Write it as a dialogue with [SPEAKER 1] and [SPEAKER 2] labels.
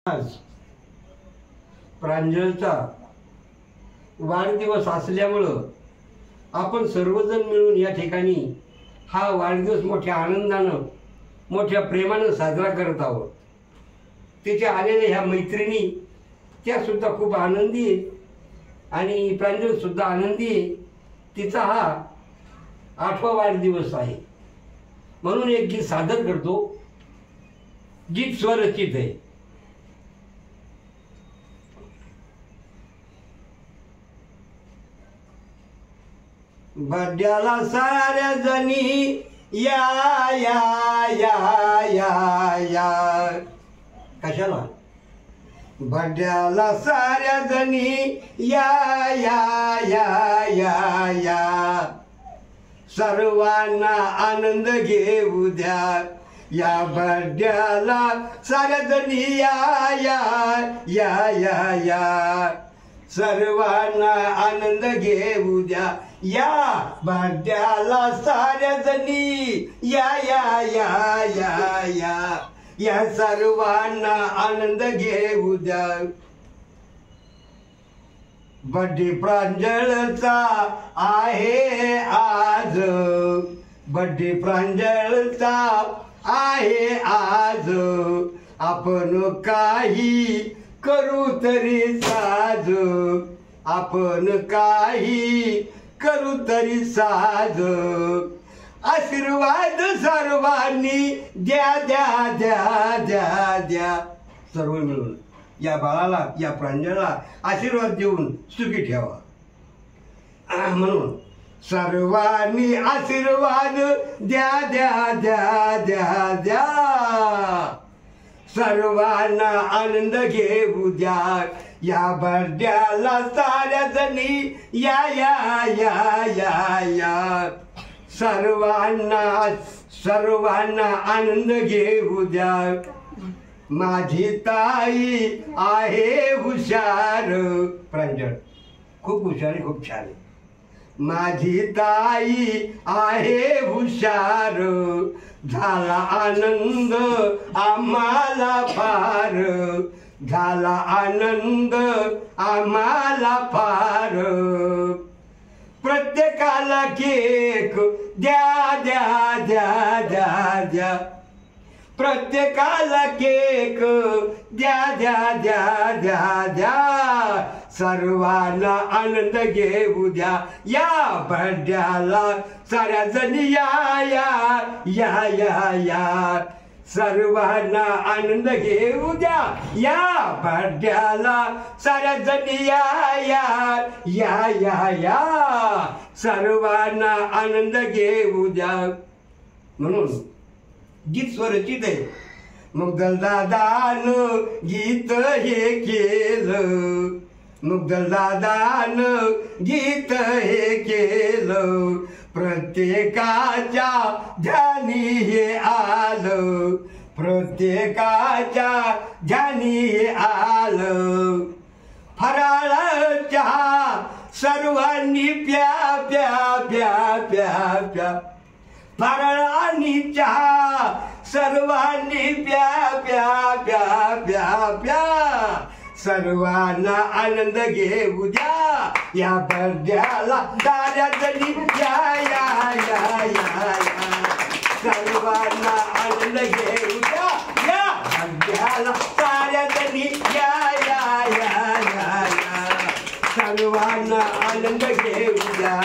[SPEAKER 1] आज प्रांजळचा वाढदिवस असल्यामुळं आपण सर्वजण मिळून या ठिकाणी हा वाढदिवस मोठ्या आनंदानं मोठ्या प्रेमानं साजरा करत आहोत। तिथे आलेल्या ह्या मैत्रिणी त्या सुद्धा खूप आनंदी आहेत आणि प्रांजळ सुद्धा आनंदी आहे। तिचा हा 8वा वाढदिवस आहे म्हणून एक गीत सादर करतो। गीत स्वरचित आहे। बड्याला साऱ्या जणी या या या या या कशाला बड्याला साऱ्या जणी या या या या या सर्वांना आनंद घेऊ द्या। या बड्याला साऱ्या जणी या या या या या सर्वांना आनंद घेऊ द्या। या बड्याला साऱ्या जणी या या या या या या सर्वांना आनंद घेऊ द्या। बड्डे प्रांजळचा आहे आज, बड्डे प्रांजळचा आहे आज। आपण काही करू तरी साज, आपण काही करू तरी साज। आशीर्वाद सर्वांनी द्या द्या द्या द्या द्या। सर्व मिळून या बाळाला या प्रांजळाला आशीर्वाद देऊन सुखी ठेवा म्हणून सर्वांनी आशीर्वाद द्या द्या द्या द्या द्या। सर्वांना आनंद घेऊ द्या। या बड्याला साऱ्या जणी या या या या या सर्वांना सर्वांना आनंद घेऊ द्या। माझी ताई आहे हुशार, प्रांजळ खूप हुशार आहे, खूप छान आहे। माझी ताई आहे हुशार, झाला आनंद आम्हाला फार, झाला आनंद आम्हाला फार। प्रत्येकाला केक द्या द्या द्या द्या द्या, प्रत्येकाला केक द्या द्या द्या द्या द्या। सर्वांना आनंद घेऊ द्या। या बड्याला साऱ्या जणी या या या या या सर्वांना आनंद घेऊ द्या। या बड्याला साऱ्या जणी या या या या या सर्वांना आनंद घेऊ द्या म्हणून गीत स्वरचित आहे। मुग्धल दादानं गीत हे केलं, मुग्धल दादानं गीत हे केलं। प्रत्येकाच्या ध्यानी हे आलं, प्रत्येकाच्या ध्यानी हे आलं। फराळ चहा सर्वांनी प्या प्या प्या प्या प्या, फराळ आणि चहा सर्वांनी प्या प्या प्या प्या प्या। सर्वांना आनंद घेऊ द्या। या बड्याला साऱ्या जणी या या या या या सर्वांना आनंद घेऊ द्या। या बड्याला साऱ्या जणी या या या या या सर्वांना आनंद घेऊ द्या।